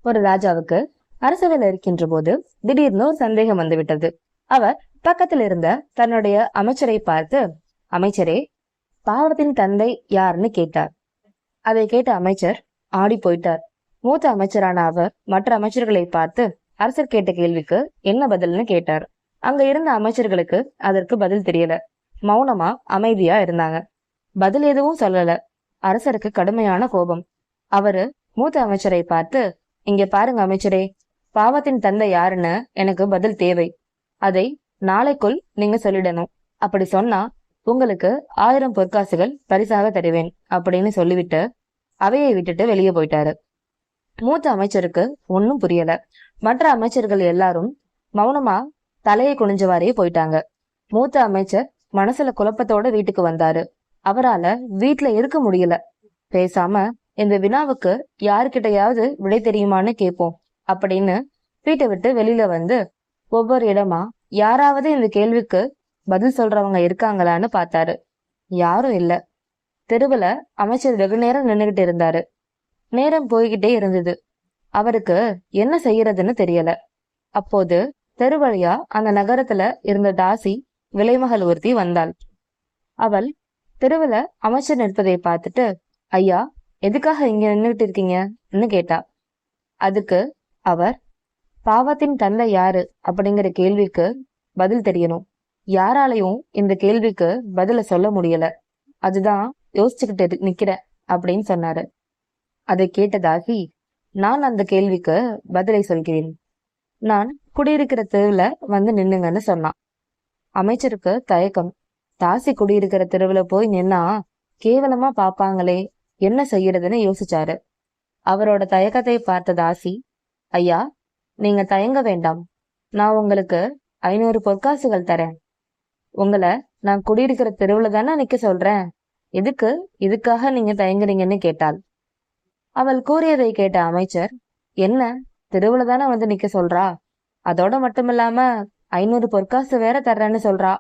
ஒரு ராஜாவுக்கு அரசவையில் இருக்கின்ற போது திடீர்னு ஒரு சந்தேகம் வந்துவிட்டது. அவர் பக்கத்தில் இருந்த தன்னுடைய அமைச்சரை பார்த்து, அமைச்சரே, பாவத்தின் தந்தை யாருன்னு கேட்டார். அதை கேட்ட அமைச்சர் ஆடி போயிட்டார். மூத்த அமைச்சரான அவர் மற்ற அமைச்சர்களை பார்த்து அரசர் கேட்ட கேள்விக்கு என்ன பதில்னு கேட்டார். அங்க இருந்த அமைச்சர்களுக்கு அதற்கு பதில் தெரியல. மௌனமா அமைதியா இருந்தாங்க. பதில் எதுவும் சொல்லல. அரசருக்கு கடுமையான கோபம். அவரு மூத்த அமைச்சரை பார்த்து, இங்க பாருங்க அமைச்சரே, பாவத்தின் தந்தை யாருன்னு எனக்கு பதில் தேவை. அதை நாளைக்குள் நீங்க சொல்லிடணும். அப்படி சொன்னா உங்களுக்கு 1000 பொற்காசுகள் பரிசாக தருவேன் அப்படின்னு சொல்லிவிட்டு அவையை விட்டுட்டு வெளியே போயிட்டாரு. மூத்த அமைச்சருக்கு ஒன்னும் புரியல. மற்ற அமைச்சர்கள் எல்லாரும் மௌனமா தலையை குனிஞ்சவாறே போயிட்டாங்க. மூத்த அமைச்சர் மனசுல குழப்பத்தோட வீட்டுக்கு வந்தாரு. அவரால வீட்டுல இருக்க முடியல. பேசாம இந்த வினாவுக்கு யாருக்கிட்டையாவது விடை தெரியுமான்னு கேட்போம் அப்படின்னு வீட்டை விட்டு வெளியில வந்து ஒவ்வொரு இடமா யாராவது இந்த கேள்விக்கு பதில் சொல்றவங்க இருக்காங்களான்னு பார்த்தாரு. யாரும் இல்ல. தெருவுல அமைச்சர் வெகு நேரம் நின்னுகிட்டு இருந்தாரு. நேரம் போய்கிட்டே இருந்தது. அவருக்கு என்ன செய்யறதுன்னு தெரியல. அப்போது தெருவழியா அந்த நகரத்துல இருந்த தாசி விலைமகள் ஒருத்தி வந்தாள். அவள் தெருவுல அமைச்சர் நிற்பதை பார்த்துட்டு, ஐயா, எதுக்காக இங்க நின்றுட்டு இருக்கீங்கன்னு கேட்டா. அதுக்கு அவர், பாவத்தின் தந்தை யாரு அப்படிங்கிற கேள்விக்கு பதில் தெரியணும். யாராலையும் இந்த கேள்விக்கு பதில சொல்ல முடியல. அதுதான் யோசிச்சுக்கிட்டு நிக்கிறேன் அப்படின்னு சொன்னாரு. அதை கேட்ட தாசி, நான் அந்த கேள்விக்கு பதிலை சொல்கிறேன். நான் குடியிருக்கிற தெருவுல வந்து நின்னுங்கன்னு சொன்னான். அமைச்சருக்கு தயக்கம். தாசி குடியிருக்கிற தெருவுல போய் நின்னா கேவலமா பாப்பாங்களே, என்ன செய்யறதுன்னு யோசிச்சாரு. அவரோட தயக்கத்தை பார்த்த தாசி, ஐயா, நீங்க தயங்க வேண்டாம். நான் உங்களுக்கு 500 பொற்காசுகள் தரேன். உங்களை நான் குடியிருக்கிற தெருவுல தானே நிக்க சொல்றேன். இதுக்காக நீங்க தயங்குறீங்கன்னு கேட்டாள். அவள் கூறியதை கேட்ட அமைச்சர், என்ன, தெருவுல தானே வந்து நிக்க சொல்றா, அதோட மட்டுமில்லாம 500 பொற்காசு வேற தர்றேன்னு சொல்றா.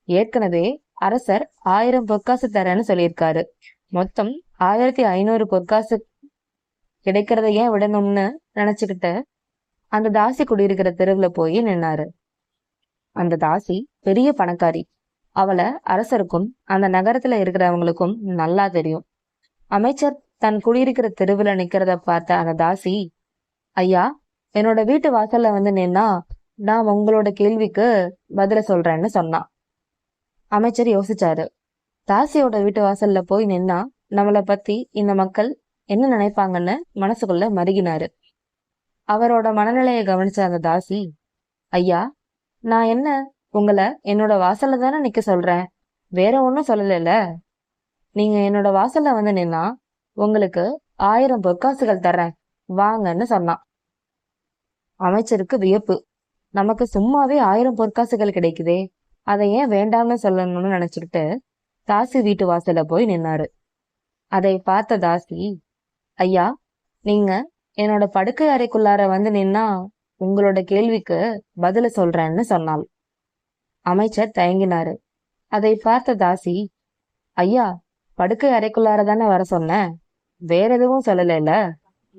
ஏற்கனவே அரசர் 1000 பொற்காசு தரேன்னு சொல்லியிருக்காரு. மொத்தம் 1500 பொற்காசு கிடைக்கிறத ஏன் விடணும்னு நினைச்சுக்கிட்டு அந்த தாசி குடியிருக்கிற தெருவுல போய் நின்னாரு. அந்த தாசி பெரிய பணக்காரி. அவளை அரசருக்கும் அந்த நகரத்துல இருக்கிறவங்களுக்கும் நல்லா தெரியும். அமைச்சர் தன் குடியிருக்கிற தெருவுல நிக்கிறத பார்த்த அந்த தாசி, ஐயா, என்னோட வீட்டு வாசல்ல வந்து நின்னா நான் உங்களோட கேள்விக்கு பதில சொல்றேன்னு சொன்னான். அமைச்சர் யோசிச்சாரு. தாசியோட வீட்டு வாசல்ல போய் நின்னா நம்மளை பத்தி இந்த மக்கள் என்ன நினைப்பாங்கன்னு மனசுக்குள்ள மருகினாரு. அவரோட மனநிலையை கவனிச்ச அந்த தாசி, ஐயா, நான் என்ன உங்களை என்னோட வாசல்ல தானே நிக்க சொல்றேன், வேற ஒன்னும் சொல்லல. நீங்க என்னோட வாசல்ல வந்து நின்னா உங்களுக்கு 1000 பொற்காசுகள் தர்றேன், வாங்கன்னு சொன்னான். அமைச்சருக்கு வியப்பு. நமக்கு சும்மாவே 1000 பொற்காசுகள் கிடைக்குதே, அதை ஏன் வேண்டாம்னு சொல்லணும்னு நினைச்சுக்கிட்டு தாசி வீட்டு வாசல்ல போய் நின்னாரு. அதை பார்த்த தாசி, ஐயா, நீங்க என்னோட படுக்கை அறைக்குள்ளார வந்து நின்னா உங்களோட கேள்விக்கு பதில சொல்றேன்னு சொன்னாள். அமைச்சர் தயங்கினாரு. அதை பார்த்த தாசி, ஐயா, படுக்கை அறைக்குள்ளார தானே வர சொன்னேன், வேற எதுவும் சொல்லல.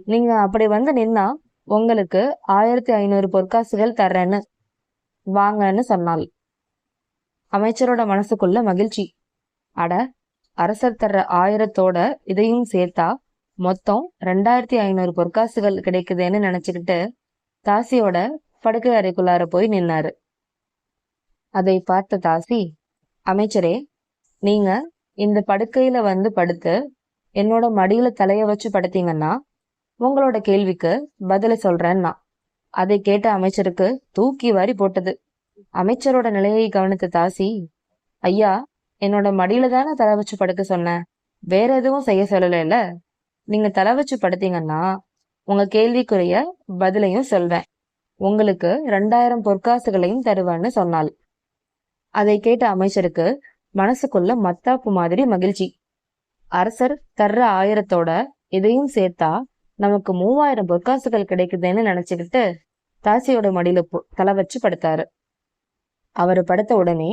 நீங்க அப்படி வந்து நின்னா உங்களுக்கு 1500 பொற்காசுகள் தர்றேன்னு வாங்கன்னு சொன்னாள். அமைச்சரோட மனசுக்குள்ள மகிழ்ச்சி. அட, அரசர் தர்ற 1000தோட இதையும் சேர்த்தா மொத்தம் 2500 பொற்காசுகள் கிடைக்குதுன்னு நினைச்சுக்கிட்டு தாசியோட படுக்கை அறைக்குள்ளார போய் நின்னாரு. அதை பார்த்த தாசி, அமைச்சரே, நீங்க இந்த படுக்கையில வந்து படுத்து என்னோட மடியில தலைய வச்சு படுத்தீங்கன்னா உங்களோட கேள்விக்கு பதில சொல்றேன்னா. அதை கேட்ட அமைச்சருக்கு தூக்கி வாரி போட்டது. அமைச்சரோட நிலையை கவனித்த தாசி, ஐயா, என்னோட மடியில தானே தலை வச்சு படுக்க சொன்னேன், வேற எதுவும் செய்ய சொல்லல. நீங்க தலை வச்சு படுத்தீங்கன்னா உங்க கேள்விக்குரிய பதிலையும் சொல்வேன், உங்களுக்கு 2000 பொற்காசுகளையும் தருவேன்னு சொன்னாள். அதை கேட்ட அமைச்சருக்கு மனசுக்குள்ள மத்தாப்பு மாதிரி மகிழ்ச்சி. அரசர் தர்ற 1000தோட இதையும் சேர்த்தா நமக்கு 3000 பொற்காசுகள் கிடைக்குதுன்னு நினைச்சுக்கிட்டு தாசியோட மடியில தலை வச்சு படுத்தாரு. அவரு படுத்த உடனே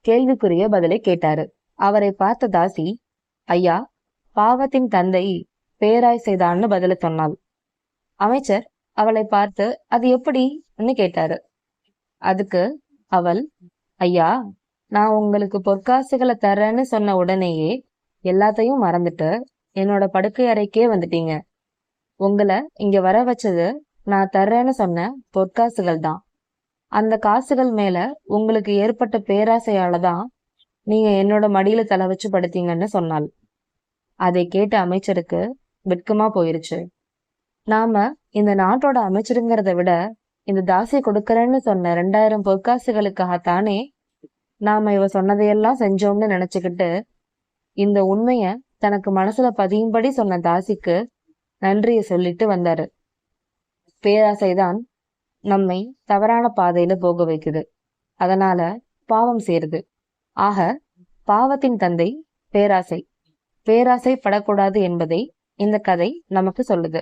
கேள்விக்குரிய பதிலை கேட்டாரு. அவரை பார்த்த தாசி, ஐயா, பாவத்தின் தந்தை பேராய் செய்தான்னு பதில சொன்னாள். அமைச்சர் அவளை பார்த்து அது எப்படின்னு கேட்டாரு. அதுக்கு அவள், ஐயா, நான் உங்களுக்கு பொற்காசுகளை தரேன்னு சொன்ன உடனேயே எல்லாத்தையும் மறந்துட்டு என்னோட படுக்கை அறைக்கே வந்துட்டீங்க. உங்களை இங்க வர வச்சது நான் தர்றேன்னு சொன்ன பொற்காசுகள் தான். அந்த காசுகள் மேல உங்களுக்கு ஏற்பட்ட பேராசையால தான் நீங்க என்னோட மடியில தலை வச்சு படுத்தீங்கன்னு சொன்னாள். அதை கேட்ட அமைச்சருக்கு வெட்கமா போயிருச்சு. நாம இந்த நாட்டோட அமைச்சருங்கிறத விட இந்த தாசி கொடுக்கறேன்னு சொன்ன 2000 பொற்காசுகளுக்காகத்தானே நாம இவ சொன்னதையெல்லாம் செஞ்சோம்னு நினைச்சுக்கிட்டு இந்த உண்மைய தனக்கு மனசுல பதியும்படி சொன்ன தாசிக்கு நன்றியை சொல்லிட்டு வந்தாரு. பேராசைதான் நம்மை தவறான பாதையில போக வைக்குது. அதனால பாவம் சேருது. ஆக பாவத்தின் தந்தை பேராசை. பேராசை படக்கூடாது என்பதை இந்த கதை நமக்கு சொல்லுது.